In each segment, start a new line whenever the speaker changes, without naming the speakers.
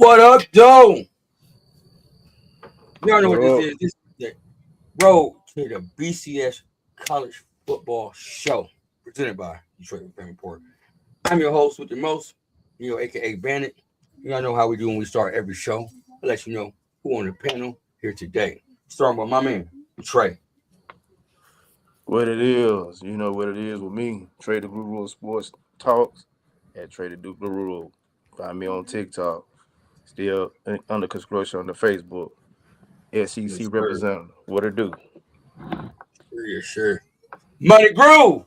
What up, Joe? Y'all know
What
what this
up?
is. This is the road to the BCS College Football Show, presented by Detroit Family Report. I'm your host with the most, aka Bandit. Y'all know how we do when we start every show. I'll let you know who on the panel here today. Starting with my man, Trey.
What it is, you know what it is with me. Trey the Guru Sports Talks at Trey the Guru. Find me on TikTok. Still under construction on the Facebook. SEC
Yes, sir.
representative. What it do?
Sure, yes, sure. Money Groove.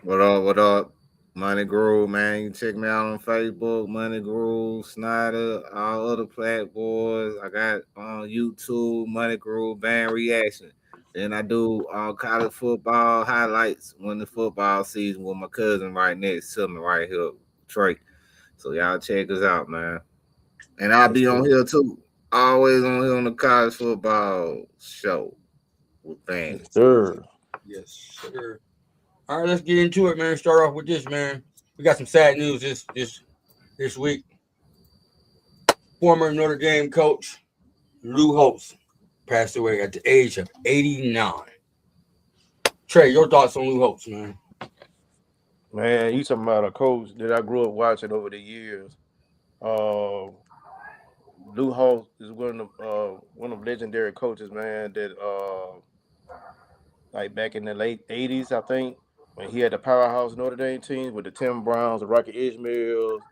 What up? What up? Money Groove, man. You can check me out on Facebook, Money Groove, Snyder, all other platforms. I got on YouTube, Money Groove Band Reaction. Then I do college football highlights when the football season with my cousin right next to me, right here, Trey. So y'all check us out, man. And I'll
Yes,
be
sir.
on here too. Always on here on the college football show with
Yes,
Band.
Sir.
yes, sir. All right, let's get into it, man. Start off with this, man. We got some sad news this week. Former Notre Dame coach Lou Holtz passed away at the age of 89. Trey, your thoughts on Lou Holtz, man?
Man, you talking about a coach that I grew up watching over the years. Uh Lou Holtz is one of the legendary coaches, man, that like back in the late 80s, I think, when he had the powerhouse Notre Dame teams with the Tim Browns, the Rocky Ismails,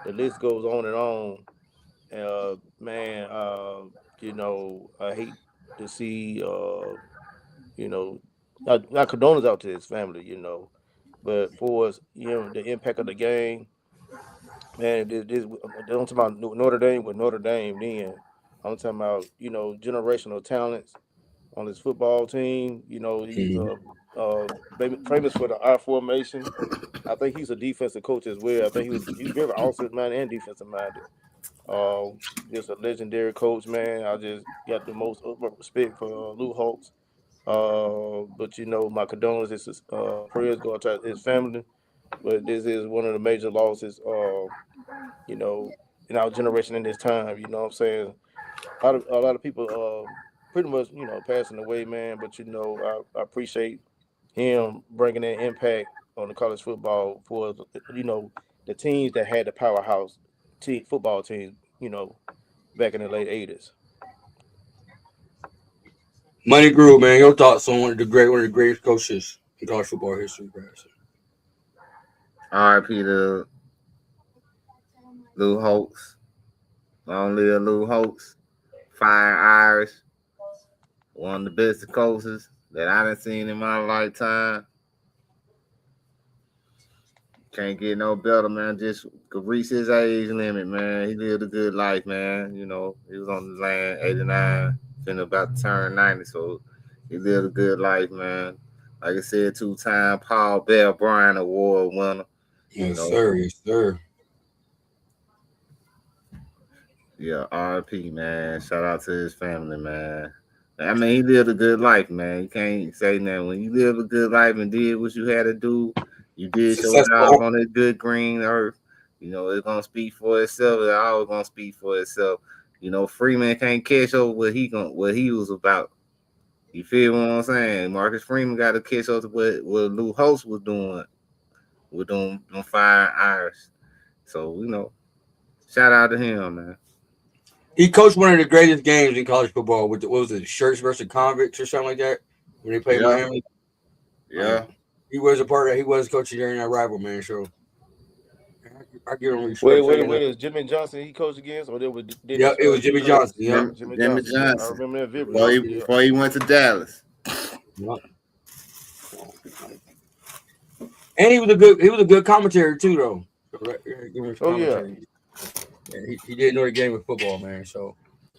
the list goes on and on. Man, I hate to see, you know, not condolences out to his family, but for us, the impact of the game, man, I'm talking about Notre Dame with Notre Dame then. I'm talking about, generational talents on his football team. He's
Mhm.
famous for the I formation. I think he's a defensive coach as well. I think he's very offensive minded and defensive minded. Just a legendary coach, man. I just got the most respect for Lou Holtz. But my condolences, prayers go out to his family. But this is one of the major losses, you know, in our generation in this time. You know what I'm saying? A lot of people, pretty much, passing away, man. But I appreciate him bringing that impact on the college football for the teams that had the powerhouse football teams, back in the late 80s.
Money Groove, man. Your thoughts on one of the greatest coaches in college football history, perhaps?
R.I.P. to Lou Holtz. Long live Lou Holtz. Fire Irish. One of the best coaches that I done seen in my lifetime. Can't get no better, man. Just could reach his age limit, man. He lived a good life, man. He was on the land 89, finna about to turn 90, so he lived a good life, man. Like I said, two-time Paul Bell Bryant Award winner. You
Yes,
know,
sir. Yes, sir.
yeah, RP, man. Shout out to his family, man. I mean, he lived a good life, man. You can't say that. When you live a good life and did what you had to do, you did your job
Successful.
on this good green earth. It's gonna speak for itself. It's always gonna speak for itself. Freeman can't catch up what he was about. You feel what I'm saying? Marcus Freeman got to catch up to what Lou Holtz was doing with them fire Irish. So, shout out to him, man.
He coached one of the greatest games in college football with what was it, Shirts versus Convicts or something like that when they played
Yeah,
Miami. Like
yeah.
he was a part of. He was coaching during that rival, man. So I give him
Wait,
respect for
wait,
that.
wait. Is Jimmy Johnson he coached against, or there was Dennis
Yep, it was Jimmy
Kelly?
Johnson. Yep.
Jimmy
Jimmy
Johnson. Yeah, I
Johnson
remember that vividly.
before
Yep.
he
Yeah.
before he went to Dallas.
Yep. And he was a good commentator too, though. So, right, yeah, give him his
Oh yeah.
commentary. Yeah, he did know the game with football, man. So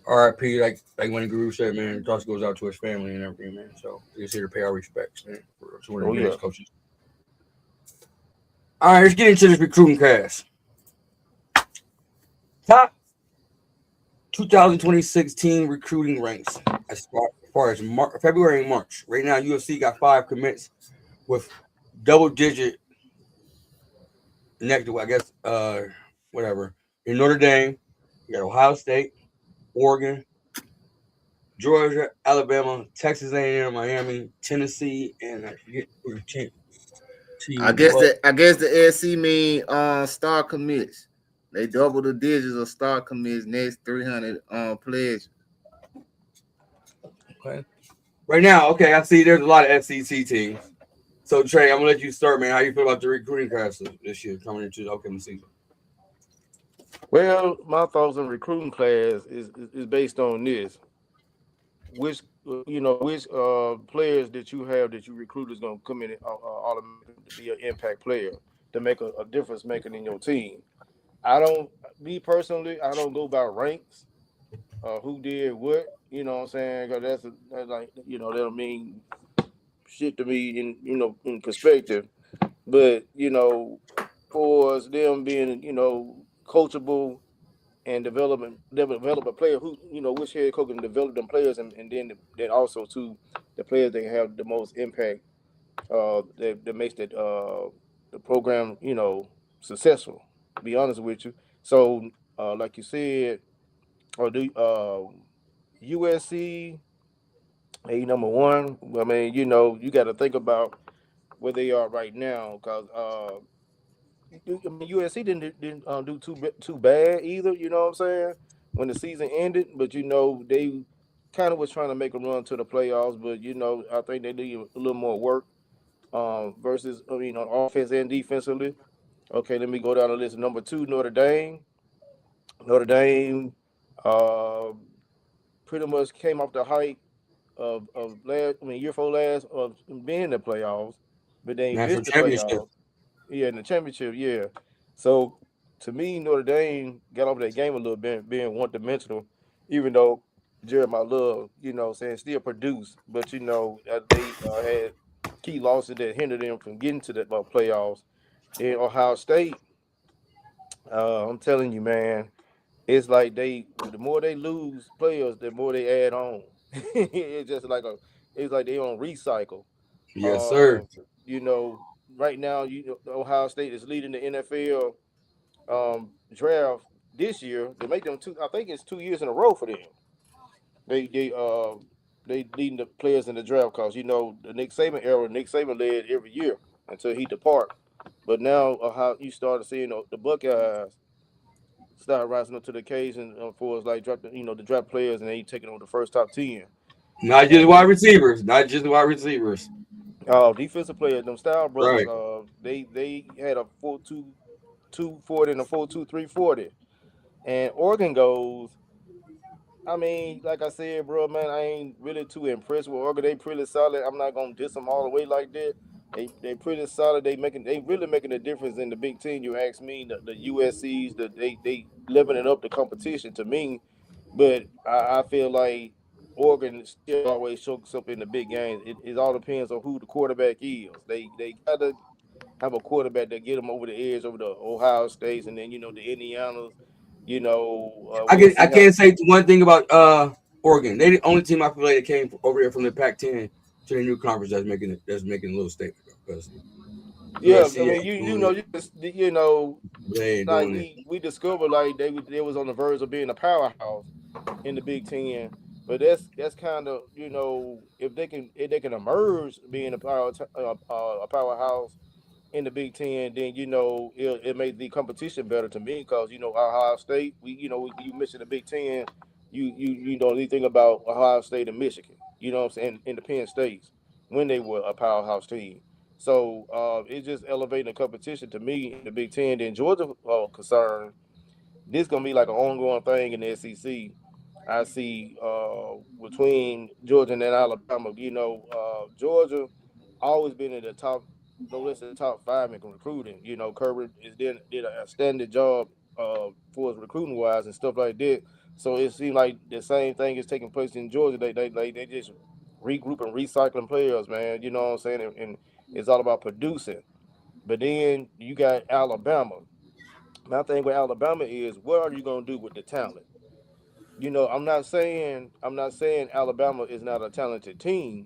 R.I.P. Like when the Guru said, man, thoughts goes out to his family and everything, man. So just here to pay our respects, man. To one of
Oh
the
yeah.
greatest coaches. All right, let's get into this recruiting class. Top 2026 team recruiting ranks as far as February and March. Right now, UFC got 5 commits with double-digit next to, I guess, whatever. In Notre Dame, You got Ohio State, Oregon, Georgia, Alabama, Texas A&M, Miami, Tennessee, and I forget who the
I
team
guess
was.
the SC mean star commits. They double the digits of star commits next 300 pledge.
Okay. Right now, okay, I see there's a lot of SEC teams. So Trey, I'm gonna let you start, man. How you feel about the recruiting class this year coming into the upcoming season?
Well, my thoughts on recruiting class is based on this. Which which players that you have that you recruit is going to come in and automatically to be an impact player to make a difference making in your team. I don't, me personally, I don't go by ranks. Who did what? You know what I'm saying? Because that's like that don't mean shit to me in in perspective. But for us, them being coachable and develop a player who which head coach can develop them players and then also to the players that have the most impact that makes the program successful. To be honest with you, so like you said, or the USC a number one. I mean, you got to think about where they are right now because I mean, USC didn't do too bad either. You know what I'm saying? When the season ended, but they kind of was trying to make a run to the playoffs. But I think they need a little more work versus on offense and defensively. Okay, let me go down the list. Number two, Notre Dame. Notre Dame, uh, pretty much came off the height of last. I mean, year four last of being in the playoffs, but they
National
missed the
championship.
playoffs. Yeah, in the championship, yeah. So to me, Notre Dame got over that game a little bit, being one dimensional, even though Jeremiah Love, saying still produced, but they had key losses that hindered them from getting to the playoffs. Then Ohio State, I'm telling you, man, it's like the more they lose players, the more they add on. it's just like it's like they on recycle.
Yes, sir.
Uh, you know, right now, Ohio State is leading the NFL draft this year. They make them two. I think it's 2 years in a row for them. They leading the players in the draft because the Nick Saban era. Nick Saban led every year until he depart. But now how you started seeing the Buckeyes start rising up to the occasion for us like the draft players and they taking over the first top 10.
Not just
And
wide receivers. Not just wide receivers.
defensive players, them Style brothers,
Right.
they had a 4.22 40 and a 4.23 40. And Oregon goes. I mean, like I said, bro, man, I ain't really too impressed with Oregon. They pretty solid. I'm not gonna diss them all the way like that. They pretty solid. They really making a difference in the Big Ten. You ask me, the USC's, they leveling up the competition to me. But I feel like Oregon still always shows up in the big games. It all depends on who the quarterback is. They gotta have a quarterback that get them over the edge over the Ohio States and then the Indianas. We'll
I
see how.
can't say one thing about Oregon. They the only team I feel like that came over there from the Pac-10 to the new conference that's making a little statement because
Yeah, I
USC
mean,
ain't doing it. They ain't
like
doing it.
we discovered like they was on the verge of being a powerhouse in the Big Ten, but that's kind of if they can emerge being a powerhouse in the Big Ten, then it made the competition better to me because Ohio State, you mentioned the Big Ten, you know anything about Ohio State and Michigan, what I'm saying, in the Penn States when they were a powerhouse team. So it's just elevating the competition to me in the Big Ten. Then Georgia concerned, this gonna be like an ongoing thing in the SEC. I see between Georgia and Alabama. Georgia always been in the top, no less than the top five in recruiting. Kirby did a standard job for us recruiting wise and stuff like that. So it seems like the same thing is taking place in Georgia. They just regroup and recycling players, man. You know what I'm saying? And it's all about producing. But then you got Alabama. My thing with Alabama is what are you gonna do with the talent? I'm not saying Alabama is not a talented team,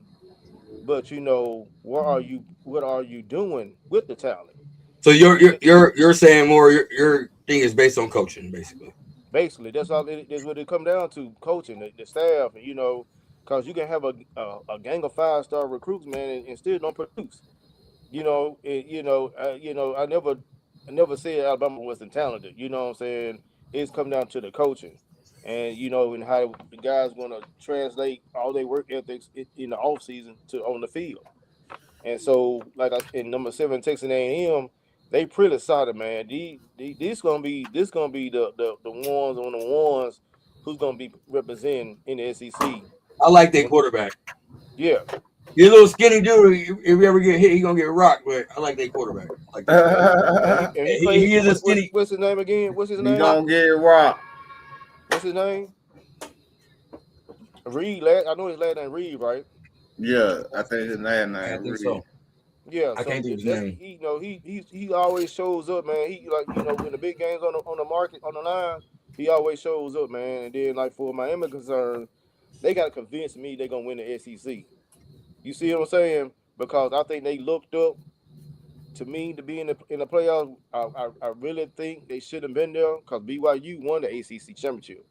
but what are you doing with the talent?
So
You,
you're saying more your thing is based on coaching, basically.
Basically, that's what it come down to: coaching the staff, and because you can have a gang of 5-star recruits, man, and still don't produce. I never said Alabama wasn't talented. You know what I'm saying? It's come down to the coaching, and and how the guys want to translate all their work ethics in the off season to on the field. And so, like in number 7, Texas A&M, they pretty solid, man. This gonna be the ones on the ones who's gonna be representing in the SEC.
I like their quarterback.
Yeah,
He's a little skinny dude. If he ever get hit, he gonna get rocked. But I like their quarterback. I like that guy.
and he
He
played.
is a skinny.
What's his name again? What's his
You
name?
gonna get rocked.
What's his name? Reed. I know his last name Reed, right?
Yeah, I think his last
I
name
think
Reed.
so.
Yeah.
I
So
can't think of his
that's
name.
he always shows up, man. He when the big games on the market on the line, he always shows up, man. And then like for Miami concern, they got to convince me they're gonna win the SEC. You see what I'm saying? Because I think they looked up to me to be in the playoffs. I really think they should have been there because BYU won the ACC championship,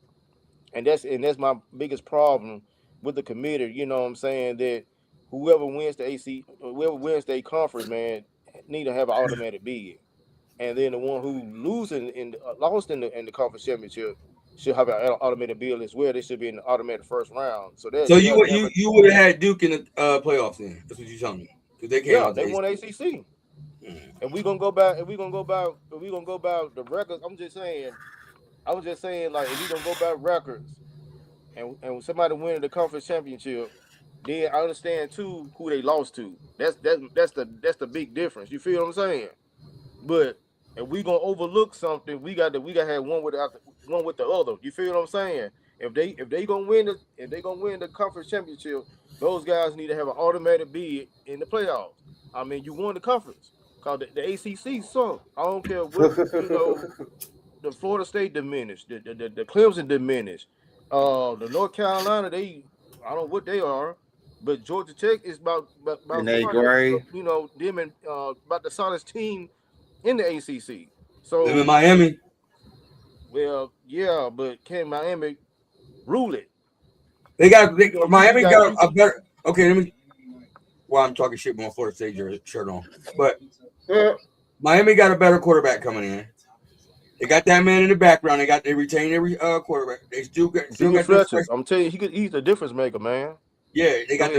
and that's my biggest problem with the committee. You know what I'm saying, that whoever wins the AC, whoever wins their conference, man, need to have an automatic bid, and then the one who losing lost in the conference championship should have an automated bid as well. They should be in the automatic first round. So
So
they'll never.
you would have had Duke in the playoffs then. That's what you telling me. Because they came
Yeah,
out
they
the
won
ACC.
ACC.
Mm.
And we gonna go back. And we gonna go back. We gonna go back the records. I'm just saying. I was just saying, like, if we gonna go back records, and somebody winning the conference championship, then I understand too who they lost to. That's the big difference. You feel what I'm saying? But if we gonna overlook something, we got to have one with the other. You feel what I'm saying? If they gonna win the conference championship, those guys need to have an automatic bid in the playoffs. I mean, you won the conference because the ACC sunk. I don't care what the Florida State diminished, the Clemson diminished, the North Carolina I don't know what they are, but Georgia Tech is
In
about
eighth
far the
grade.
them and about the solidest team in the ACC.
Them in
So
Miami.
well, yeah, but can Miami rule it?
Miami
You got
got
you
a better. Okay, let me. Well, I'm talking shit with my Florida State shirt on, but Miami got a better quarterback coming in. They got that man in the background. They retain every quarterback. They still
Junior
got the
Fletcher. I'm telling you, he's the difference maker, man. Go ahead.
they got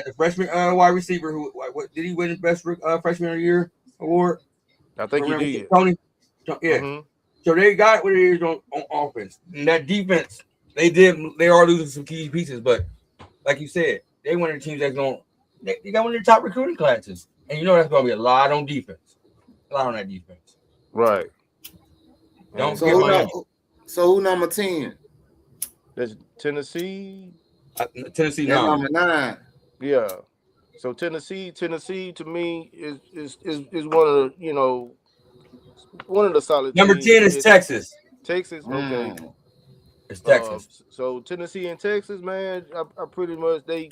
the freshman wide receiver who what did he win his best freshman of the year award?
I think he
Remember
did.
Tony? Yeah.
Mm-hmm.
So they got what it is on offense. And that defense, they are losing some key pieces, but like you said, they one of the teams that's going they got one of the top recruiting classes. And you know that's gonna be a lot on defense. A lot on that defense.
Right.
Don't
And
So
forget
who
Miami.
who number 10?
that's Tennessee.
Tennessee
That
9.
number 9.
Yeah. So Tennessee to me is one of the solid
Number
teams.
10 is Texas.
Texas, okay.
Mm.
It's Texas.
So Tennessee and Texas, man, are pretty much they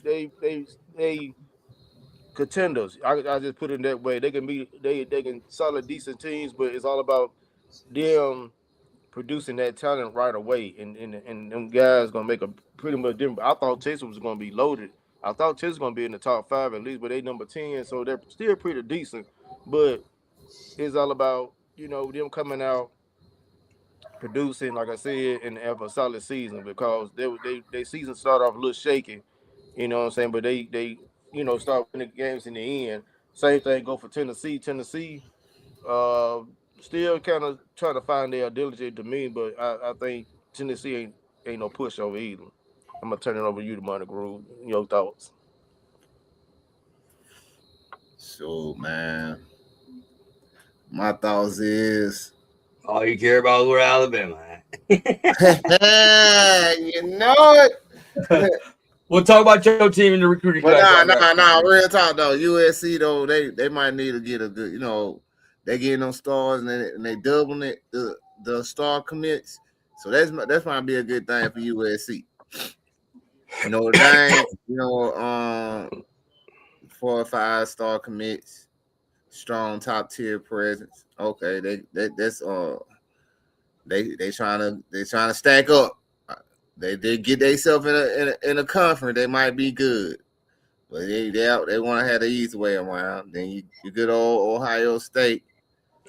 contenders. I just put it that way. They can be they can solid decent teams, but it's all about them producing that talent right away, and them guys gonna make a pretty much different. I thought Texas was gonna be loaded. I thought Texas was gonna be in the top 5 at least, but they number 10, so they're still pretty decent. But it's all about them coming out producing, like I said, and have a solid season because they season started off a little shaky, you know what I'm saying? But they start winning games in the end. Same thing go for Tennessee. Tennessee uh still kind of trying to find their diligent to me, but I think Tennessee ain't no pushover either. I'm gonna turn it over to you, the Money Groove. Your thoughts?
So man, my thoughts is
All you care about is Alabama.
you know it.
We'll talk about your team in the recruiting
But
class. Y'all got.
real talk though. USC though, they might need to get a good, they getting them stars and they doubling it the star commits. So that's might be a good thing for USC. Notre Dame, 4 or 5 star commits, strong top tier presence. Okay, that's They trying to stack up. They get themselves in a conference. They might be good, but they want to have the easy way around. Then you good old Ohio State.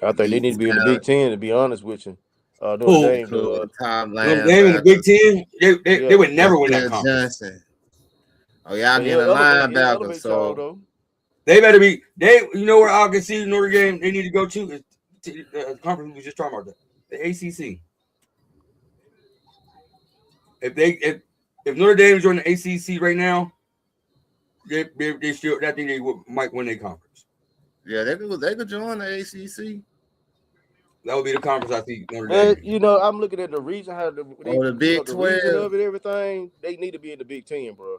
I think they need to be in the Big Ten. To be honest with you, Notre
Who?
Dame does.
Top
Notre Dame in the Big Ten, they
Yeah.
would never win that conference.
Johnson. Oh, y'all
But
getting a linebacker,
y'all,
so
though.
They better be. You know where I can see Notre Dame. They need to go to is the conference we was just talking about, the ACC. If Notre Dame join the ACC right now, they still. I think they might win their conference.
Yeah, they could join the ACC.
That would be the conference I see Notre Dame.
You know, I'm looking at the region, how the
Big 12.
The region of it, everything. They need to be in the Big Ten, bro.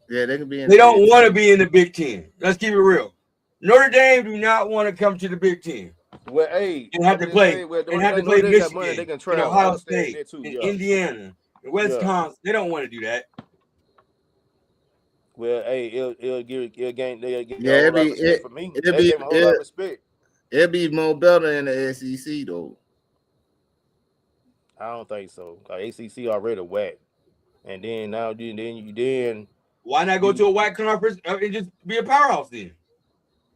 Yeah, they could be in.
They don't want to be in the Big Ten. Let's keep it real. Notre Dame do not want to come to the Big Ten.
Well, hey,
and have to play Michigan,
money, they can
and
travel.
Ohio State, and Indiana, and Wisconsin. They don't want to do that.
Well, hey, it'll gain
yeah,
a lot of respect for me. It'll give a whole lot of respect.
It'll be more better in the SEC though.
I don't think so. ACC already whack, and then
why not go to a whack conference and just be a powerhouse then?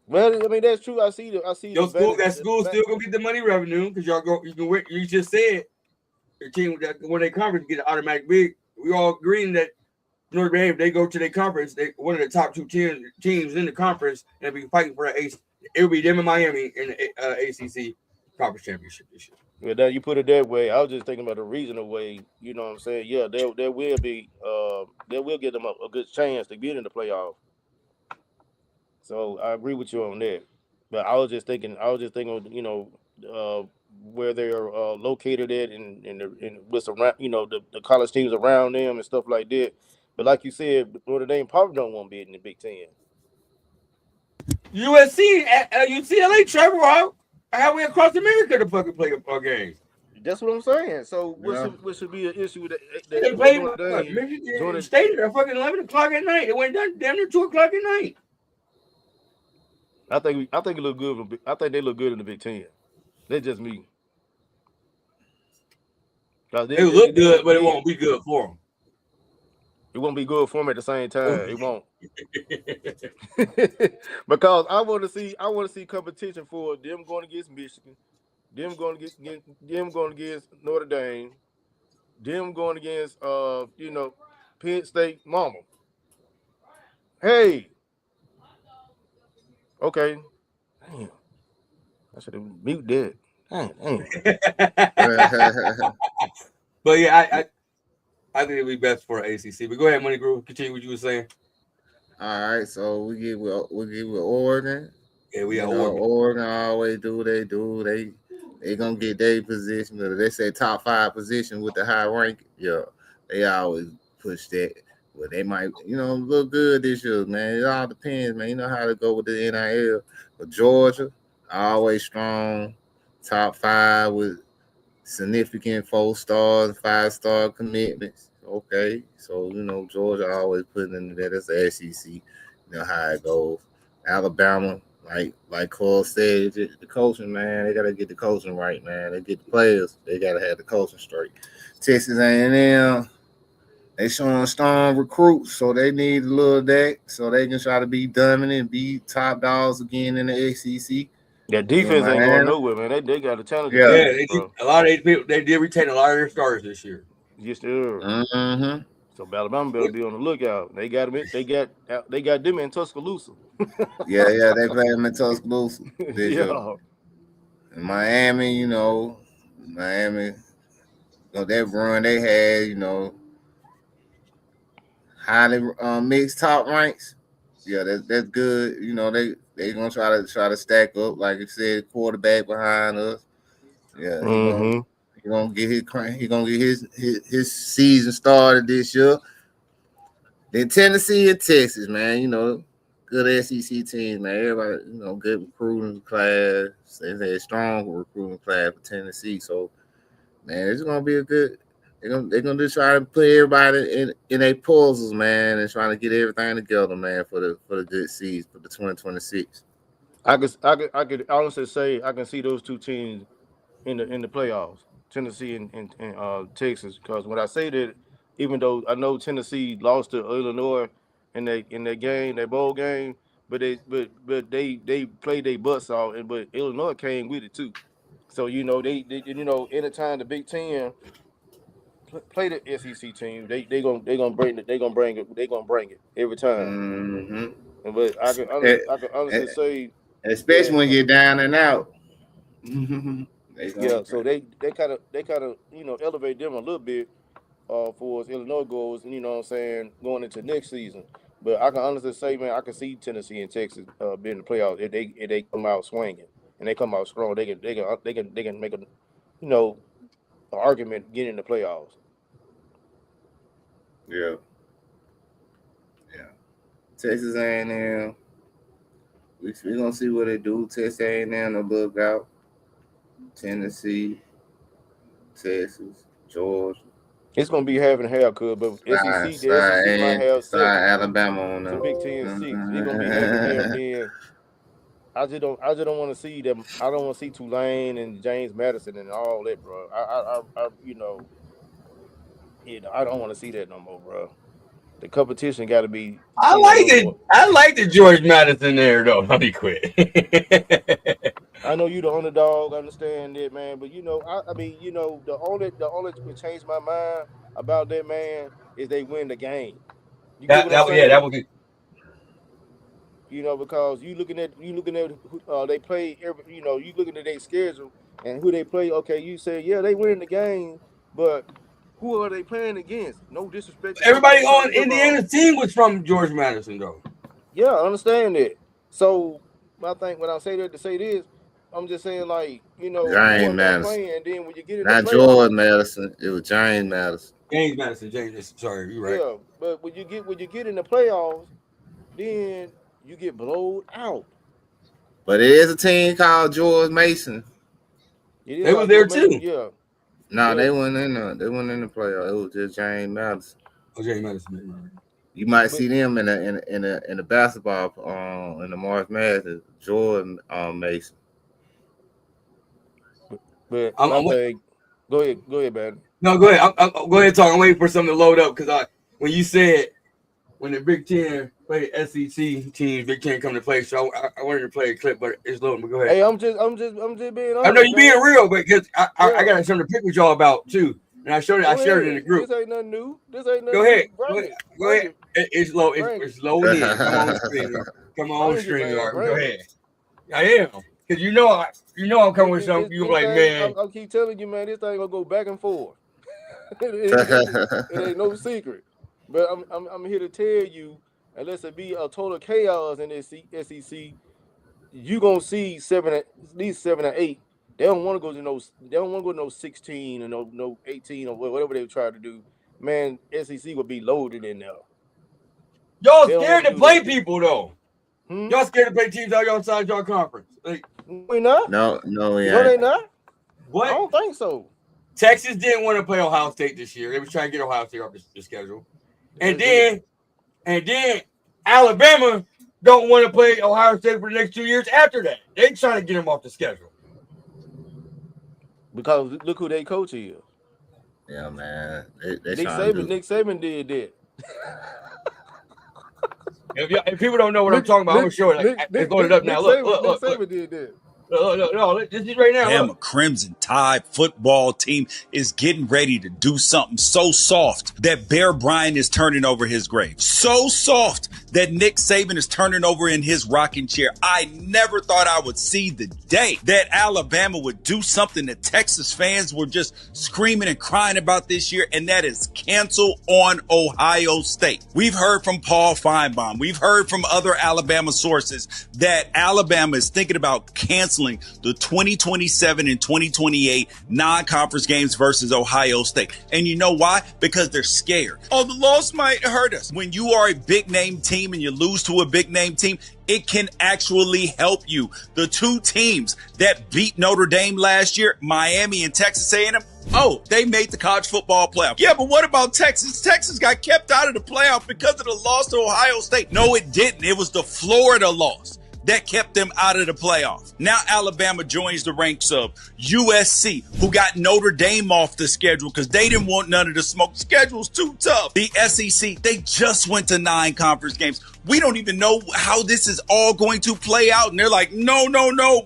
Well, I mean that's true. I see
your school. That school still gonna get the money revenue because y'all go. You just said your team when they conference get an automatic bid. We all agreeing that Notre Dame, if they go to their conference, they one of the top two teams in the conference and be fighting for the it will be them in Miami in the ACC conference championship this year.
Well, now you put it that way. I was just thinking about the regional way. You know what I'm saying? Yeah, there will be they will give them a good chance to get in the playoff. So I agree with you on that. But I was just thinking, you know, where they're located at and what's around, you know, the college teams around them and stuff like that. But like you said, Notre Dame probably don't want to be in the Big Ten.
USC, UCLA travel out halfway across America to fucking play a game.
That's what I'm saying. So what should be an issue with that?
They played Michigan State at fucking 11 o'clock at night. It went down damn near 2 o'clock at night.
I think it look good. I think they look good in the Big Ten. That's just me.
They look good, but it won't be good for them.
It won't be good for them at the same time. It won't. Because I want to see competition for them going against Michigan, them going against Notre Dame, them going against you know, Penn State mama. Hey. Okay. Damn. I should have mute that. Damn.
But yeah, I think it'd be best for ACC. But go ahead, Money Groove. Continue what you were saying.
All right, so we get with Oregon.
Yeah, we got
Oregon. Oregon always do what they do. They gonna get their position. They say top 5 position with the high rank. Yeah, they always push that. Well, they might, you know, look good this year, man. It all depends, man. You know how to go with the NIL. But Georgia, always strong, top 5 with significant 4-star, 5-star commitments. Okay, so you know Georgia always putting in that as the SEC. You know how it goes. Alabama, like Cole said, the coaching, man, they gotta get the coaching right, man. They get the players, they gotta have the coaching straight. Texas A&M, they showing strong recruits, so they need a little that so they can try to be dominant, be top dogs again in the SEC.
That defense ain't going nowhere, man. They got a talent.
Yeah, a lot of these people, they did retain a lot of their stars this year.
Yes, sir.
Mm-hmm.
So Alabama better be on the lookout. They got them in Tuscaloosa.
yeah, they play them in Tuscaloosa this year. In Miami, you know, that run they had, you know, highly mixed top ranks. Yeah, that's good. You know, they gonna try to stack up, like you said, quarterback behind us. Yeah, he gonna get his season started this year. Then Tennessee and Texas, man, you know, good SEC teams, man. Everybody, you know, good recruiting class. They had a strong recruiting class for Tennessee. So, man, it's gonna be a good. They're gonna just try to put everybody in their puzzles, man, and trying to get everything together, man, for the good season for the 2026.
I could honestly say I can see those two teams in the playoffs. Tennessee and Texas. Because when I say that, even though I know Tennessee lost to Illinois in their game, their bowl game, but they played their butts off, but Illinois came with it too. So they anytime the Big Ten play the SEC team, they gonna bring it every time.
Mm-hmm.
But I can honestly say
Especially
that
when you get down and out. They gonna
yeah. So they kind of elevate them a little bit for as Illinois goes, what I'm saying, going into next season. But I can honestly say, man, I can see Tennessee and Texas being in the playoffs if they come out swinging and they come out strong. They can make a an argument getting in the playoffs.
Yeah. Yeah. Texas A&M. We gonna see what they do. Texas A&M to look out. Tennessee, Texas, Georgia.
It's gonna be half and half, but SEC might have
slide Alabama on
some
them.
Big Ten six. It's gonna be half and half. Then I just don't want to see them. I don't want to see Tulane and James Madison and all that, bro. I don't want to see that no more, bro. The competition got to be.
I like the George Madison there though. Let me quit.
I know you the underdog. I understand that, man. But I mean, the only that changed my mind about that, man, is they win the game. You get what I'm saying?
That would be.
Because you looking at they play every. You looking at their schedule and who they play. Okay, you say they win the game, but who are they playing against? No disrespect to
Everybody on Indiana's team was from George Madison, though.
Yeah, I understand that. So I think when I say that to say this, I'm just saying like
James Madison.
Playing, and then when you get in
not
the
George Madison, it was James Madison.
James Madison. Sorry, you're right.
Yeah, but when you get in the playoffs, then you get blowed out.
But it is a team called George Mason.
They were there too.
Yeah.
No, they weren't in the playoff. It was just James Madison.
Oh, James Madison.
You might see them in the basketball in the March Madness, Jordan Mason.
But go ahead, man.
No, go ahead. I'll go ahead and talk. I'm waiting for something to load up because when you said when the Big Ten play SEC teams, Big Ten come to play. So I wanted to play a clip, but it's loading. But go ahead.
Hey, I'm just being honest.
I know you're being real, but because I got something to pick with y'all about too, and I shared it in the group.
This ain't nothing new.
Go ahead. Go ahead. It's low. It's loading. Come on, StreamYard. Go ahead. I am because I'm coming with something. You like, man.
I'll keep telling you, man. This thing gonna go back and forth. it ain't no secret. But I'm here to tell you, unless it be a total chaos in this SEC, you gonna see at least 7 or 8. They don't want to go to no 16 or no 18 or whatever they try to do. Man, SEC will be loaded in there.
Y'all scared to play people though. Y'all scared to play teams outside your conference. Like,
we not.
No, we ain't.
No, they not.
What?
I don't think so.
Texas didn't want to play Ohio State this year. They was trying to get Ohio State off the schedule. And then Alabama don't want to play Ohio State for the next 2 years after that. They trying to get them off the schedule.
Because look who their coach is.
Yeah, man.
Nick Saban did that.
If people don't know what I'm talking about, I'm going to show it. It's loaded up now. Look.
Nick Saban did that.
No, this is right now.
Damn, a Crimson Tide football team is getting ready to do something so soft that Bear Bryant is turning over his grave. So soft that Nick Saban is turning over in his rocking chair. I never thought I would see the day that Alabama would do something that Texas fans were just screaming and crying about this year, and that is cancel on Ohio State. We've heard from Paul Feinbaum. We've heard from other Alabama sources that Alabama is thinking about canceling the 2027 and 2028 non-conference games versus Ohio State. And you know why? Because they're scared. Oh, the loss might hurt us. When you are a big name team and you lose to a big name team, it can actually help you. The two teams that beat Notre Dame last year, Miami and Texas A&M, they made the college football playoff. Yeah, but what about Texas? Texas got kept out of the playoff because of the loss to Ohio State. No, it didn't. It was the Florida loss. that kept them out of the playoffs. Now Alabama joins the ranks of USC, who got Notre Dame off the schedule because they didn't want none of the smoke. Schedule's too tough. The SEC, they just went to 9 conference games. We don't even know how this is all going to play out. And they're like, no,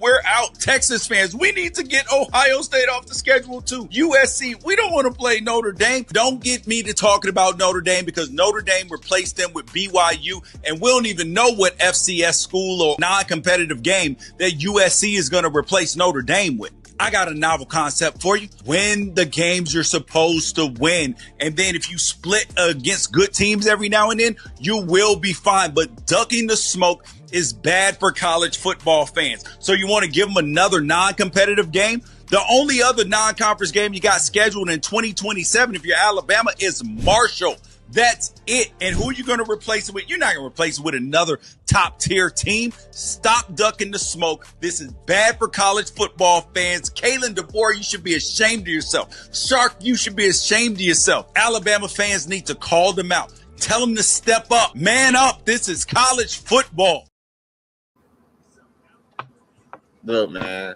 we're out. Texas fans, we need to get Ohio State off the schedule too. USC, we don't want to play Notre Dame. Don't get me to talking about Notre Dame because Notre Dame replaced them with BYU, and we don't even know what FCS school or non-competitive game that USC is going to replace Notre Dame with. I got a novel concept for you. Win the games you're supposed to win. And then if you split against good teams every now and then, you will be fine. But ducking the smoke is bad for college football fans. So you want to give them another non-competitive game? The only other non-conference game you got scheduled in 2027, if you're Alabama, is Marshall. That's it. And who are you going to replace it with? You're not going to replace it with another top tier team. Stop ducking the smoke. This is bad for college football fans. Kalen DeBoer, you should be ashamed of yourself. Shark, you should be ashamed of yourself. Alabama fans need to call them out. Tell them to step up. Man up. This is college football.
Look, man.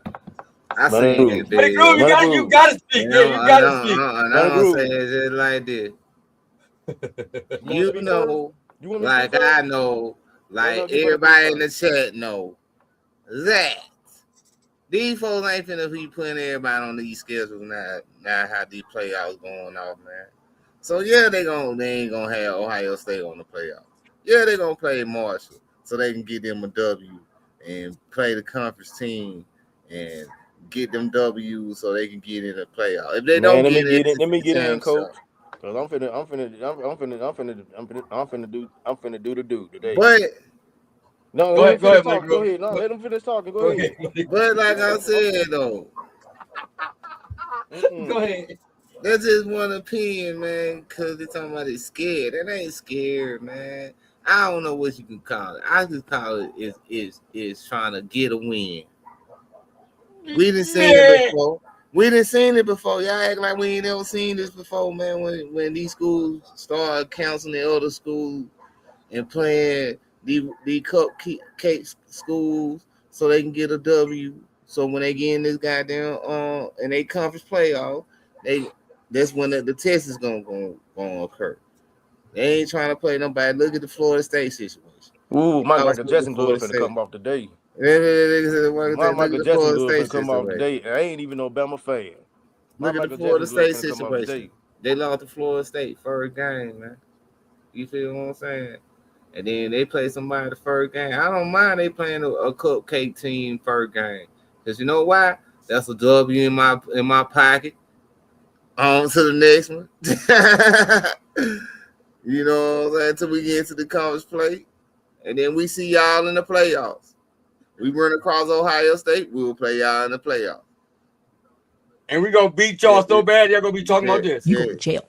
I say it,
Hey, you gotta speak. Yeah, you gotta speak.
I'm gonna say it just like this. You know, like I know, like everybody in the chat know that these folks ain't finna be putting everybody on these schedules now how these playoffs going off, man. So yeah, they ain't gonna have Ohio State on the playoffs. Yeah, they gonna play Marshall so they can get them a W and play the conference team and get them W's so they can get in the playoffs. If they don't
let me
get
in, coach. Cause I'm finna do the do today.
But
no,
go ahead,
go ahead. No, let them finish talking. Go ahead.
But like I said though,
go ahead.
That's just one opinion, man. Cause they're talking about it's scared. That ain't scared, man. I don't know what you can call it. I just call it is trying to get a win. We didn't see it before. Y'all act like we ain't never seen this before, man. When these schools start counseling other schools and playing the cupcake schools so they can get a W. So when they get in this goddamn and they conference playoff, that's when the test is gonna occur. They ain't trying to play nobody. Look at the Florida State situation.
Ooh, Michael Jackson gloves finna come off today. Michael Jackson gloves finna come off today. I ain't even no Bama fan.
Look at the Florida State situation. They lost to Florida State first game, man. You feel what I'm saying? And then they play somebody the first game. I don't mind they playing a cupcake team first game. Because you know why? That's a W in my pocket. On to the next one. You know what I'm saying? Until we get into the conference play. And then we see y'all in the playoffs. We run across Ohio State, we will play y'all in the playoffs.
And we're going to beat y'all so bad, y'all going to be talking about this.
You go to jail.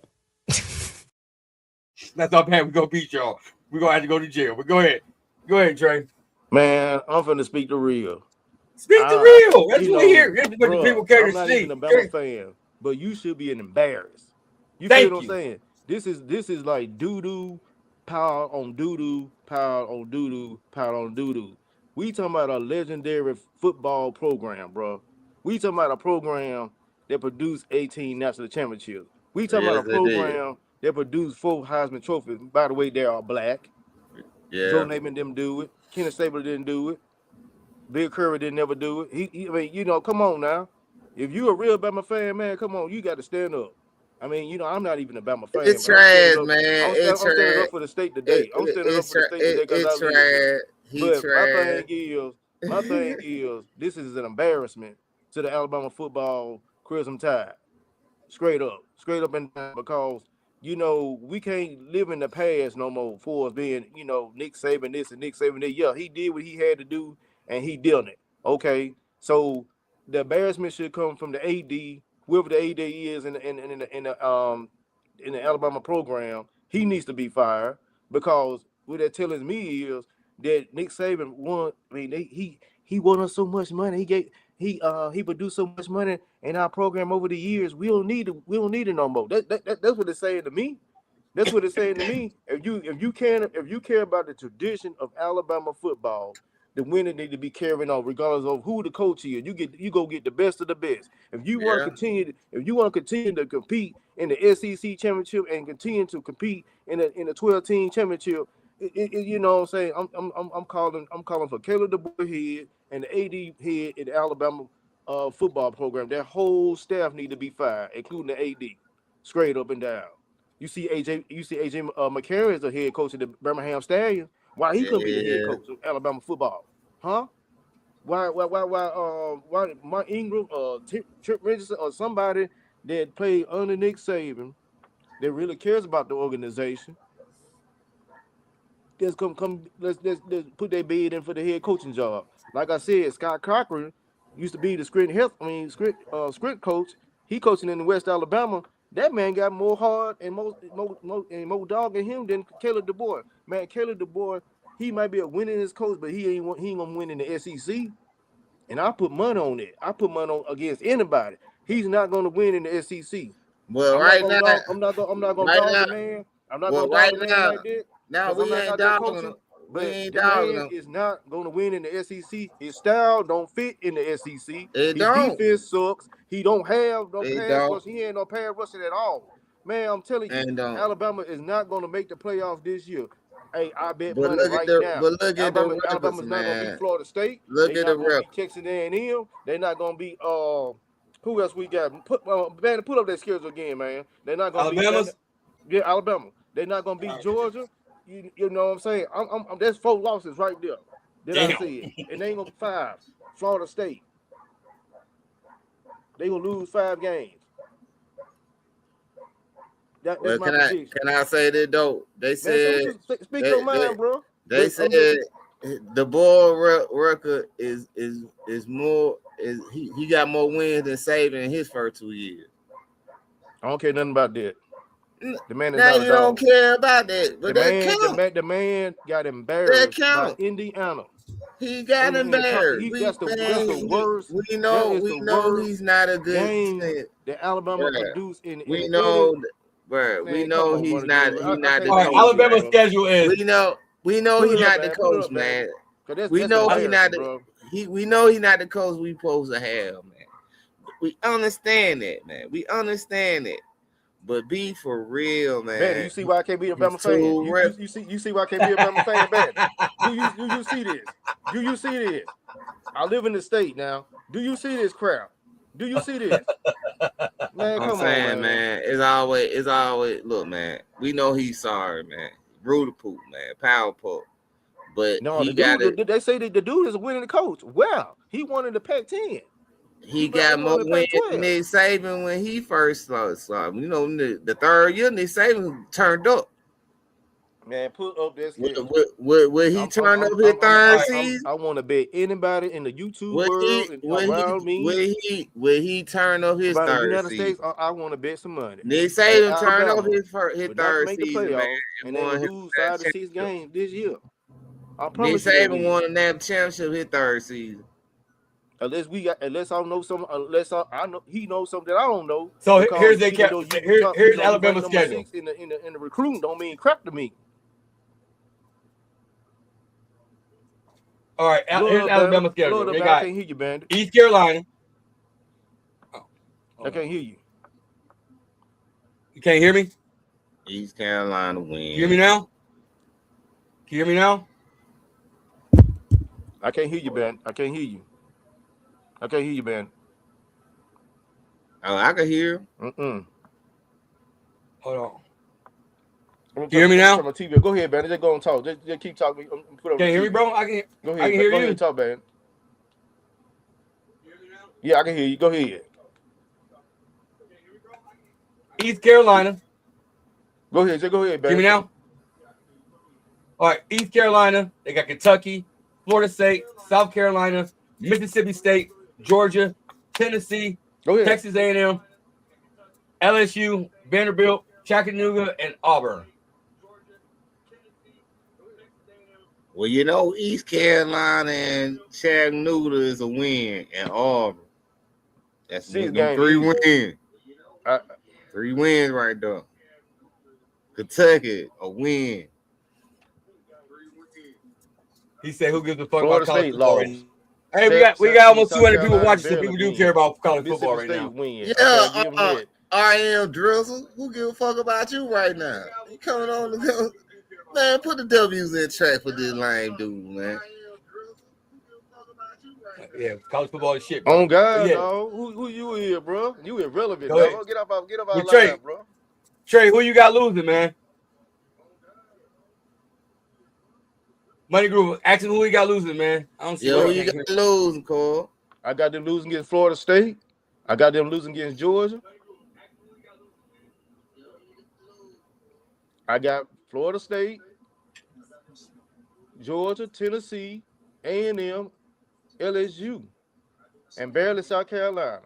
That's how bad we're going to beat y'all. We're going to have to go to jail. But go ahead. Go ahead, Trey.
Man, I'm finna speak the real.
Speak the real. That's what we hear. That's what the people care to see.
I'm not even a Bama fan, but you should be embarrassed. You feel what I'm saying? This is like doo-doo, power on doo-doo, power on doo-doo, power on doo-doo. We talking about a legendary football program, bro. We talking about a program that produced 18 national championships. We talking about a program that produced 4 Heisman trophies. By the way, they are black.
Yeah.
Joe Namath didn't do it. Kenneth Stabler didn't do it. Bill Curry didn't never do it. I mean, you know, come on now. If you a real Bama fan, man, come on, you got to stand up. I mean, you know, I'm not even a Bama fan.
It's trash, man.
I'm standing up for the state today. I'm standing up for the state today because my thing is, this is an embarrassment to the Alabama football Crimson Tide. Straight up and down, because, you know, we can't live in the past no more for us being, you know, Nick Saban this and Nick Saban that. Yeah, he did what he had to do, and he done it. Okay, so the embarrassment should come from the AD, whoever the AD is in the Alabama program. He needs to be fired, because what they're telling me is that Nick Saban won. I mean, he won us so much money. He produced so much money in our program over the years. We don't need it no more. That's what it's saying to me. That's what it's saying to me. If you care about the tradition of Alabama football, the winning need to be carrying on, regardless of who the coach is. You go get the best of the best. If you want to continue to compete in the SEC championship and continue to compete in the 12-team championship, you know what I'm saying? I'm calling for Caleb DeBoer head and the AD head in the Alabama football program. That whole staff need to be fired, including the AD, straight up and down. You see AJ McCarron as the head coach of the Birmingham Stallions. Why he couldn't be the head coach of Alabama football? Huh? Why Mark Ingram, Trip Richardson, or somebody that played under Nick Saban that really cares about the organization? Let's put their bid in for the head coaching job. Like I said, Scott Cochran used to be the script coach. He coaching in the West Alabama. That man got more hard and more dog in him than Caleb DeBoer. Man, Caleb DeBoer, he might be a winningest coach, but he ain't gonna win in the SEC. And I put money on it. I put money on against anybody. He's not gonna win in the SEC.
Well,
I'm not gonna dog the man. I'm not gonna dog the man like that.
No, we ain't dogging him.
But the man is not going to win in the SEC. His style don't fit in the SEC. His defense sucks. He don't have no pass rush. He ain't no pass rushing at all. Man, I'm telling you, Alabama is not going to make the playoffs this year. Hey, I bet money right now.
But look at
Alabama's
the
not going to beat Florida State.
Look at the
record. Texas A&M. They're not going to beat who else we got? Put up that schedule again, man. They're not going to beat Alabama. They're not going to beat Georgia. You know what I'm saying? There's 4 losses right there. Did I see it? And they ain't gonna be 5. Florida State. They gonna lose 5 games. That's my prediction.
Can I say that though? They said
speak your mind, bro.
They said the ball record is more he got more wins than Saban in his first 2 years.
I don't care nothing about that. The man is
now
not
you don't care about that, but
the man got embarrassed by Indiana.
He got embarrassed.
That's the worst.
We know he's not a good
game that Alabama produced in.
We know he's not. He's not the coach.
Alabama's schedule is.
We know he's not the coach, man. We know he's not the. We know he's not the coach we supposed to have, man. We understand that, man. We understand it. But be for real, man.
You see why I can't be a Bama fan? You see why I can't be a Bama fan, man? Do you see this? Do you see this? I live in the state now. Do you see this crowd? Do you see this? Man, come on, man.
It's always. Look, man. We know he's sorry, man. Rude poop, man. Power poop. But
no, they say that the dude is a winning coach. Well, he won in the Pac-10.
He got more wins than Nick Saban when he first started. You know, the third year, Nick Saban turned up.
Man, put up this.
Will he turn up his third season?
I want to bet anybody in the YouTube world around me.
Will he turn up his third
United
season?
States, I want to bet some money.
Nick Saban turned up his third season, man.
And they lose 5 to 6 games this year. I promise
Nick Saban won a national championship his third season. Unless
I know something, I know he knows something that I don't know.
So here's Alabama's schedule.
In the recruiting don't mean crap to me.
All right, here's Alabama's schedule. They got
I can't hear you, Bandit.
East Carolina.
I can't hear you.
You can't hear me?
East Carolina win.
Can you hear me now? Can you hear me now?
I can't hear you, Ben. I can't hear you. I can't hear you, Ben.
Oh, I can hear.
Hold on. Can you hear me now?
From a TV. Go ahead, Ben. Just go and talk. Just keep talking.
Can you hear me, bro? I can.
Go ahead.
I can hear you.
Go ahead and talk, Ben. Yeah, I can hear you. Go ahead.
East Carolina.
Go ahead. Just go ahead, Ben.
Hear me now? All right. East Carolina. They got Kentucky, Florida State, South Carolina, Mississippi State, Georgia, Tennessee, Texas A&M, LSU, Vanderbilt, Chattanooga, and Auburn.
Well, you know, East Carolina and Chattanooga is a win, and Auburn. That's 3 wins. 3 wins right there. Kentucky, a win.
He said, "Who gives a fuck
Florida
about college
State
football right
lost.
now?" Hey, we got almost
South
200 people
Carolina
watching, so
barely
people do
win.
care about college football
Mississippi
right
State
now.
win.
Yeah,
I give them that.
I am Drizzle. Who give a fuck about you right now? You coming on the man? Put the W's in track for this lame dude, man.
Yeah, college football is shit, bro.
On God,
Yeah.
dog. Who you here, bro? You irrelevant,
Go ahead.
dog. Get off our
Well, Trey.
line, bro.
Trey, who you got losing, man? Money Groove, ask him who he got losing, man. I don't see.
Yo, who you got losing, Cole?
I got them losing against Florida State. I got them losing against Georgia. I got Florida State, Georgia, Tennessee, A&M, LSU, and barely South Carolina.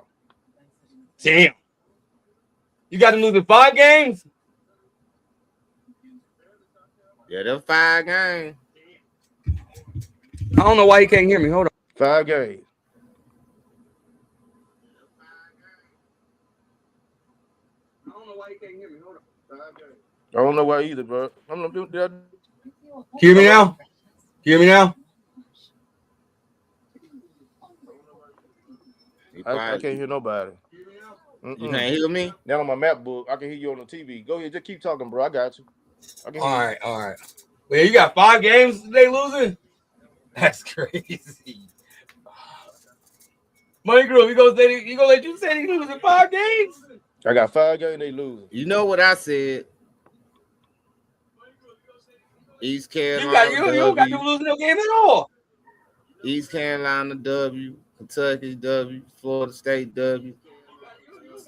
Damn. You got them losing 5 games?
Yeah, them 5 games.
I don't know why he can't hear me. Hold on.
5 games.
I don't know why he can't hear me. Hold on. 5 games.
I don't know why either, bro. I'm not doing that.
Hear me now? Hear me now?
I can't hear nobody.
You can't hear me?
Now on my map book, I can hear you on the TV. Go ahead, just keep talking, bro. I got you.
All right. Well, you got 5 games they losing? That's crazy. Money Groove, you gonna let you say they losing 5 games?
I got 5 games they losing.
You know what I said? East Carolina.
You don't got them losing no game at all.
East Carolina W, Kentucky W, Florida State W,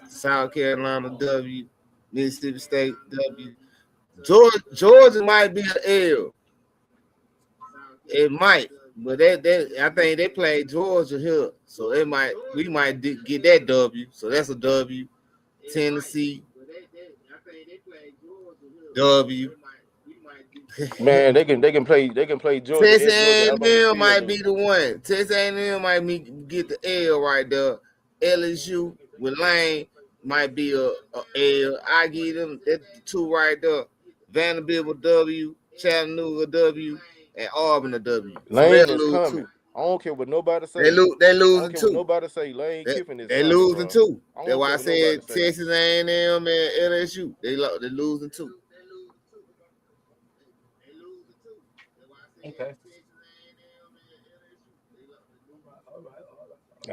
South Carolina W, Mississippi State W. Georgia might be an L. It might, but I think they played Georgia here, so we might get that W. So that's a W. Tennessee W.
Man, they can play Georgia.
Texas A&M might be the one. Texas A&M might get the L right there. LSU with Lane might be a L. I give them that 2 right there. Vanderbilt with W, Chattanooga W, and Auburn a W.
Lane is coming. 2. I don't care what nobody say.
They losing 2.
Nobody say Lane Kiffin is.
They
coming,
losing 2. That's why I said
say.
Texas A&M and LSU. They losing 2.
Okay.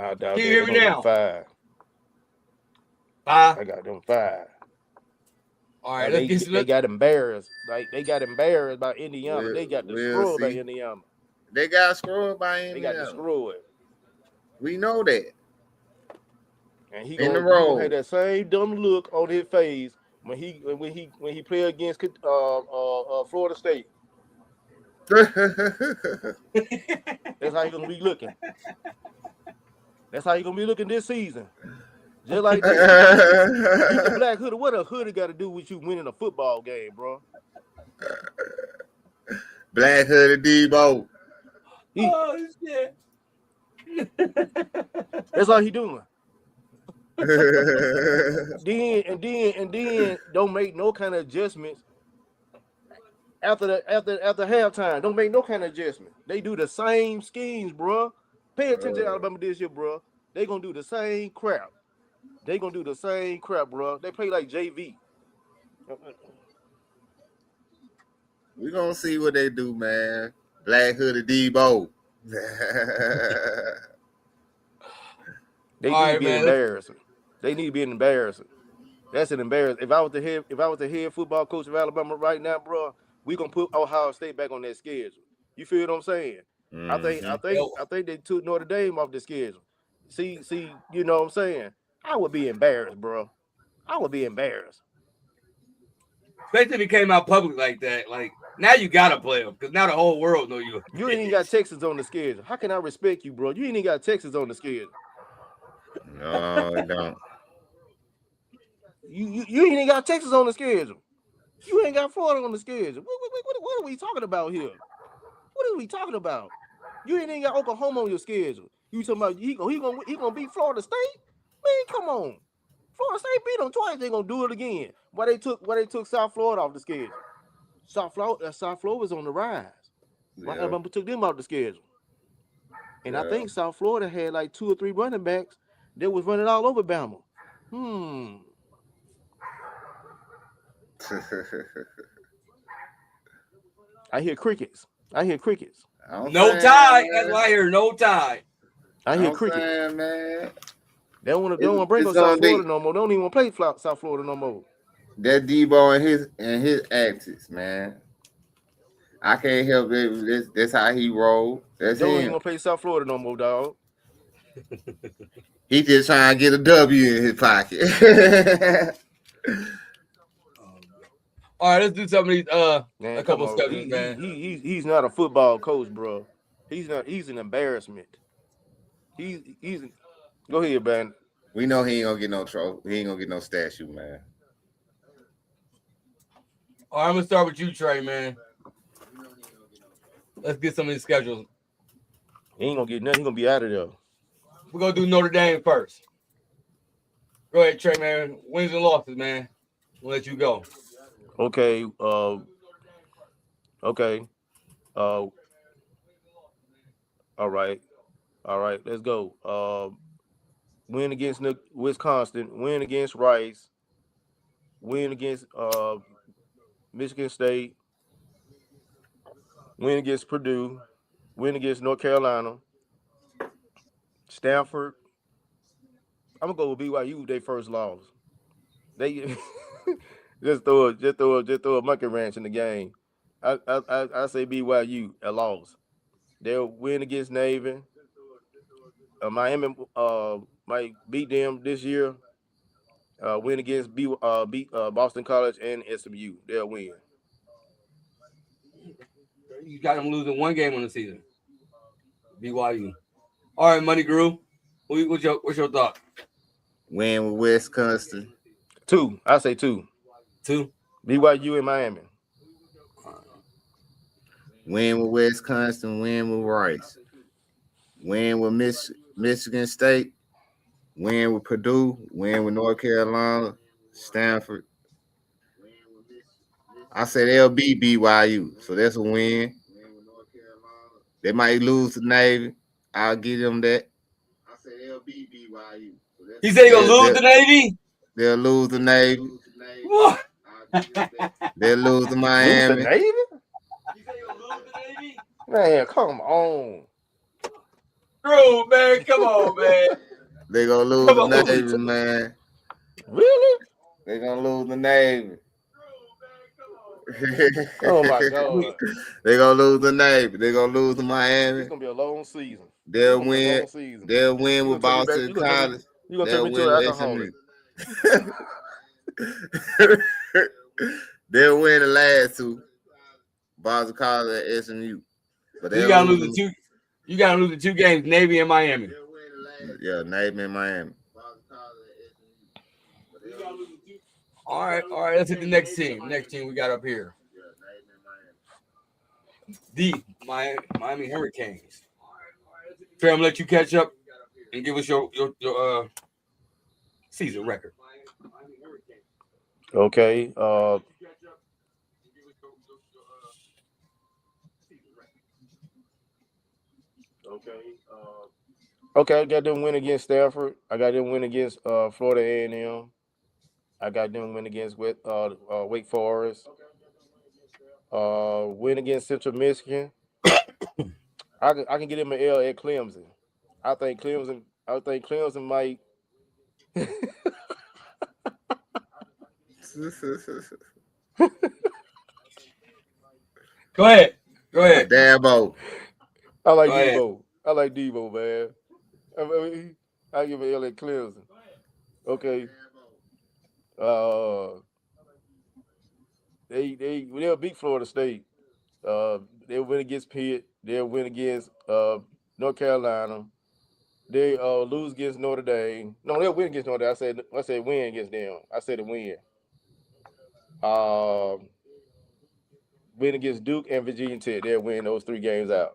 I doubt
Can you hear me now?
5.
5.
I got them 5.
All right,
they got embarrassed. Like they got embarrassed by Indiana. They got destroyed by Indiana.
They got destroyed by Indiana.
They got destroyed.
We know that.
And he gonna have that same dumb look on his face when he play against Florida State. That's how he gonna be looking. That's how he gonna be looking this season. Just like this. Beat the black hoodie. What a hoodie got to do with you winning a football game, bro?
Black hoodie Debo.
Oh shit.
That's all he doing. then don't make no kind of adjustments after halftime. Don't make no kind of adjustment. They do the same schemes, bro. Pay attention to Alabama this year, bro. They gonna do the same crap. Bro. They play like JV.
We gonna see what they do, man. Black hoodie Debo.
They need to be embarrassing. They need to be embarrassing. That's an embarrassment. If I was the head football coach of Alabama right now, bro, we gonna put Ohio State back on that schedule. You feel what I'm saying? Mm-hmm. I think they took Notre Dame off the schedule. See, you know what I'm saying? I would be embarrassed, bro. I would be embarrassed.
Especially if he came out public like that. Like, now you got to play him because now the whole world know you.
You ain't even got Texas on the schedule. How can I respect you, bro? You ain't even got Texas on the schedule.
No, I don't.
You ain't even got Texas on the schedule. You ain't got Florida on the schedule. What are we talking about here? What are we talking about? You ain't even got Oklahoma on your schedule. You talking about he gonna beat Florida State? Man, come on. Florida State beat them twice. They gonna do it again. Why they took South Florida off the schedule? South Florida was on the rise. Why
Yeah.
Alabama took them out the schedule? And I
Yeah.
think South Florida had like 2 or 3 running backs that was running all over Bama. I hear crickets.
I'm
No
saying,
tie. That's
man.
why I hear no tie.
I hear
I'm
crickets.
saying, man.
They don't want to bring
It's
up South
gonna
Florida
be
no more. They don't even want to play South Florida no more.
that Debo and his antics, man. I can't help it. That's how he roll. That's
They don't even
him.
want to play South Florida no more, dog.
He just trying to get a W in his pocket.
All right, let's do some of these.
Man,
A
come
couple
on.
schedules, man.
He's not a football coach, bro. He's not. He's an embarrassment. He's. Go ahead, man.
We know he ain't gonna get no trophy. He ain't gonna get no statue, man.
All right, I'm gonna start with you, Trey, man. Let's get some of these schedules.
He ain't gonna get nothing. He gonna be out of there.
We're gonna do Notre Dame first. Go ahead, Trey, man. Wins and losses, man. We'll let you go.
Okay. Okay. All right. Let's go. Win against Wisconsin. Win against Rice. Win against Michigan State. Win against Purdue. Win against North Carolina. Stanford. I'm gonna go with BYU with their first loss. They just throw a monkey wrench in the game. I say BYU a loss. They'll win against Navy. Miami might beat them this year. Win against Boston College and SMU. They'll win.
You got them losing one game on the season. BYU. All right, Money Guru. What's your thought?
Win with Wisconsin.
2. I say 2.
2.
BYU and Miami.
Win with Wisconsin. Win with Rice. Win with Michigan State. Win with Purdue. Win with North Carolina. Stanford. I say they'll beat BYU, so that's a win. They might lose to Navy. I'll give them that. I say they'll beat BYU.
He said he's gonna lose to Navy.
They'll lose to Navy.
What?
They'll lose to
Lose
Miami.
to Navy?
He said he's gonna lose to Navy.
Man, come on.
Bro, man, come on, man.
They gonna lose to Navy, man.
Really?
They gonna lose to Navy.
Oh my God.
They gonna lose to Navy. They gonna lose to Miami.
It's gonna be a long season.
They'll win. They'll win with Boston College.
You gonna
They'll
turn me to
win
an
with
alcoholic.
SMU. They'll win the last 2. Boston College and SMU. But
You gotta lose the 2. You gotta lose the 2 games, Navy and Miami.
Yeah, Navy and Miami.
All right. Let's hit the next team. Next team we got up here. The Miami Hurricanes. Trey, I'm gonna let you catch up and give us your season record.
Okay. Okay, I got them win against Stanford. I got them win against Florida A&M. I got them win against Wake Forest. Win against Central Michigan. I can get him an L at Clemson. I think Clemson might.
Go ahead.
Dabo.
I like Debo, man. I give an L at Clemson. Okay. They'll beat Florida State. They'll win against Pitt. They'll win against North Carolina. They lose against Notre Dame. No, they'll win against Notre Dame. I said win against them. I said a win. Win against Duke and Virginia Tech. They'll win those 3 games out.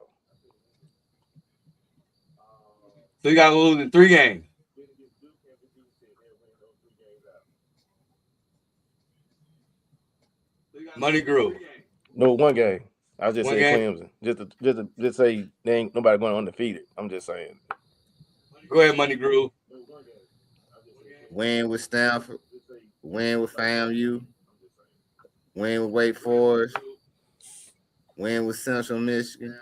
So you got to lose in 3 games. Money Guru.
No, 1 game. I just
One
said
game.
Clemson. Just say they ain't nobody going undefeated. I'm just saying.
Go ahead, Money Groove.
Win with Stanford. Win with FAMU. Win with Wake Forest. Win with Central Michigan.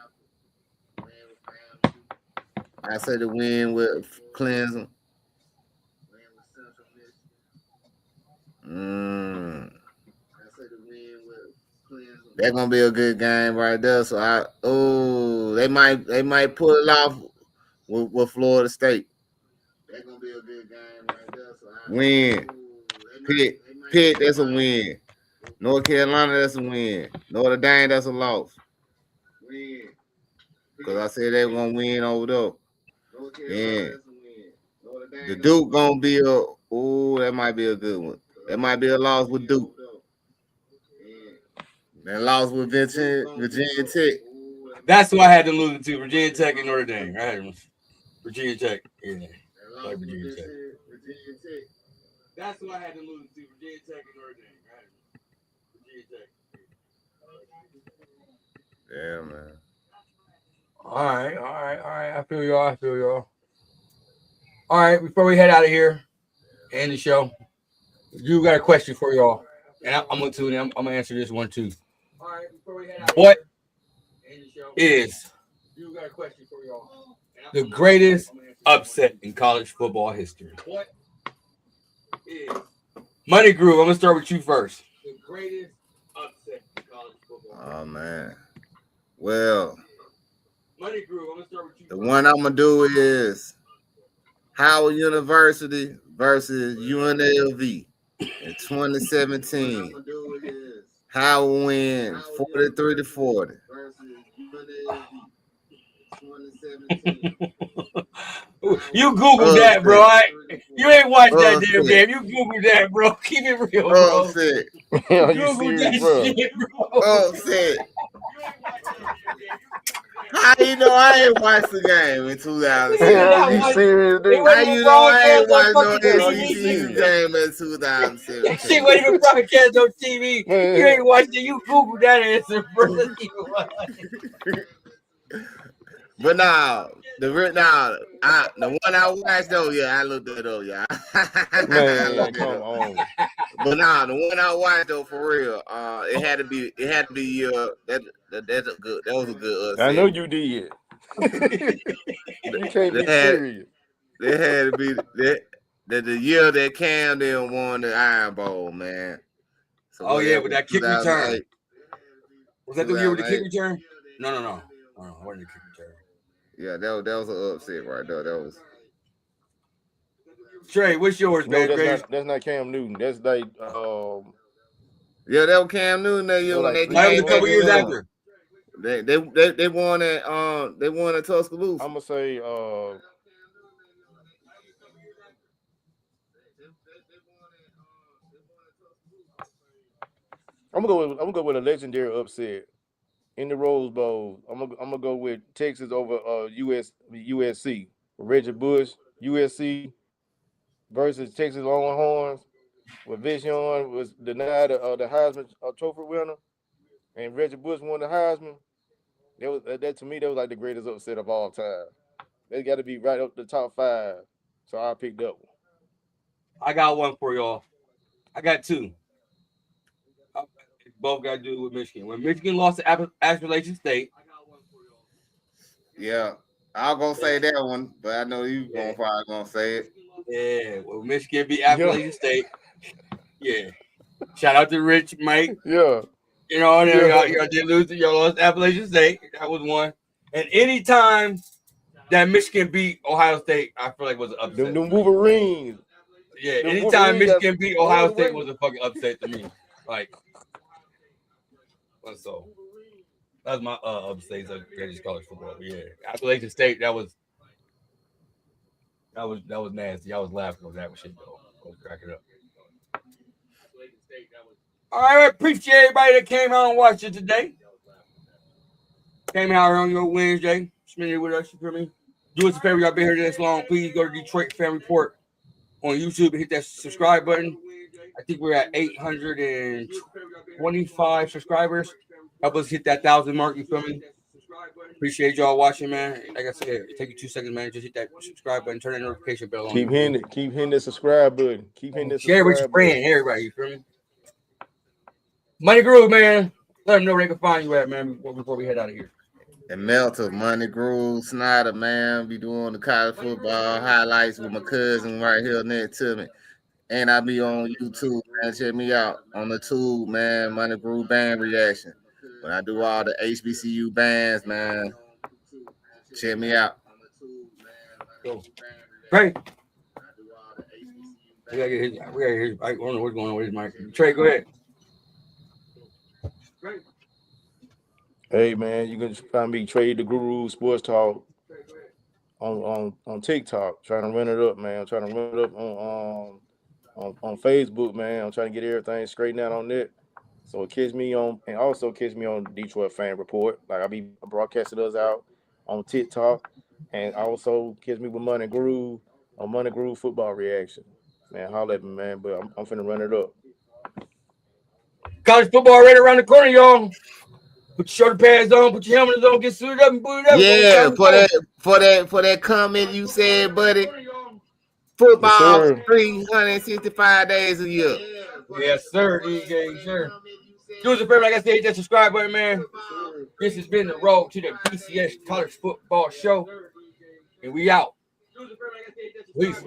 I say the win with Clemson. That's gonna be a good game right there. So they might pull it off with Florida State. That's gonna be a good game right there. So win. Pitt, that's a win. North Carolina, that's a win. Notre Dame, that's a loss. Win. Because I said they were gonna win over there. Yeah. The Duke gonna be that might be a good one. That might be a loss with Duke. That loss with Virginia Tech.
That's who I had to lose to. Virginia Tech and Notre Dame. I had Virginia Tech. Yeah. Like Virginia Tech. That's who I had to lose to. Virginia Tech and Notre Dame. I had Virginia Tech.
Yeah, man.
All right. I feel y'all. All right, before we head out of here, end the show, you got a question for y'all, and I'm gonna tune in. I'm gonna answer this one too. All right, before we head out, what is the greatest upset in college football history? What is Money Groove? I'm gonna start with you first. The greatest upset in college football.
Oh man. Well,
Money Groove. I'm gonna start with you.
The one I'm gonna do is Howard University versus UNLV in 2017. Howard win 43-40.
You Googled that, bro. You ain't watched that damn game. You Googled that, bro. Keep it real, bro.
Upset.
Are you serious, bro?
Shit, bro.
Upset. How you know I ain't watched the game in 2017?
Are you serious, dude?
How you know I ain't watched no
TV.
SEC game in 2017?
That shit wasn't even broadcast on TV.
Man.
You ain't watched it. You Googled that answer, bro.
But the one I watched though, yeah, I looked it up, yeah.
Man, come on.
But the one I watched though, for real, it had to be that was a good upset.
I know you did. You can't be serious.
They had to be the year that Cam didn't won the Iron Bowl, man.
So with that kick return. Was that the year with the kick return? No, it wasn't the kick return.
Yeah, that was an upset right there. That was.
Trey, what's yours, man?
That's not Cam Newton. That's like
yeah, that was Cam Newton that year.
That was a couple years after.
They won at Tuscaloosa.
I'm gonna say I'm gonna go with a legendary upset in the Rose Bowl. I'm gonna go with Texas over USC. Reggie Bush, USC versus Texas Longhorns, where Vince Young was denied the Heisman Trophy winner, and Reggie Bush won the Heisman. That to me, that was like the greatest upset of all time. They got to be right up the top 5. So I picked up one.
I got one for y'all. I got two. Both got to do with Michigan. When Michigan lost to Appalachian State.
Yeah, I'll go say that one, but I know you probably gonna say it.
Yeah, well, Michigan beat Appalachian State. Yeah. Shout out to Rich, Mike.
Yeah.
You know, y'all did lose to y'all lost Appalachian State. That was one. And anytime that Michigan beat Ohio State, I feel like was an upset.
The Wolverines.
Yeah, anytime Michigan beat Ohio State was a fucking upset to me. Like, so that's my upsets of greatest college football. Yeah, Appalachian State. That was nasty. I was laughing over that shit though. I was cracking up. All right, I appreciate everybody that came out and watched it today. Came out on your Wednesday, spending it with us. You feel me? Do us a favor, y'all been here this long. Please go to Detroit Fan Report on YouTube and hit that subscribe button. I think we're at 825 subscribers. Help us hit that 1,000 mark. You feel me? Appreciate y'all watching, man. Like I said, it take you 2 seconds, man. Just hit that subscribe button, turn that notification bell on.
Keep hitting the subscribe button. Keep hitting the
Share with your friend, everybody. You feel me? Money Groove, man. Let them know where they can find you at, man. Before we head out of here.
And Melter, Money Groove, Snyder, man, be doing the college football highlights with my cousin right here next to me. And I be on YouTube, man. Check me out on the tube, man. Money Groove Band Reaction. When I do all the HBCU bands, man. Check me out.
Great. We gotta get his. I don't know what's going on with his mic. Trey, go ahead.
Hey man, you can find me Trade the Guru Sports Talk on TikTok. Trying to run it up, man. I'm trying to run it up on Facebook, man. I'm trying to get everything straightened out on that. So catch me on Detroit Fan Report. Like I be broadcasting us out on TikTok, and also catch me with Money Groove on Money Groove Football Reaction. Man, holla at me, man. But I'm finna run it up.
College football right around the corner, y'all. Put your shoulder pads on, put your helmets on, get suited up and booted up.
Yeah, for that comment you said, buddy. Football 365 days a year.
Yes, sir. DJ, sure. Do us a favor, like I said, hit that subscribe button, man. This has been the road to the BCS College Football Show, and we out. Peace.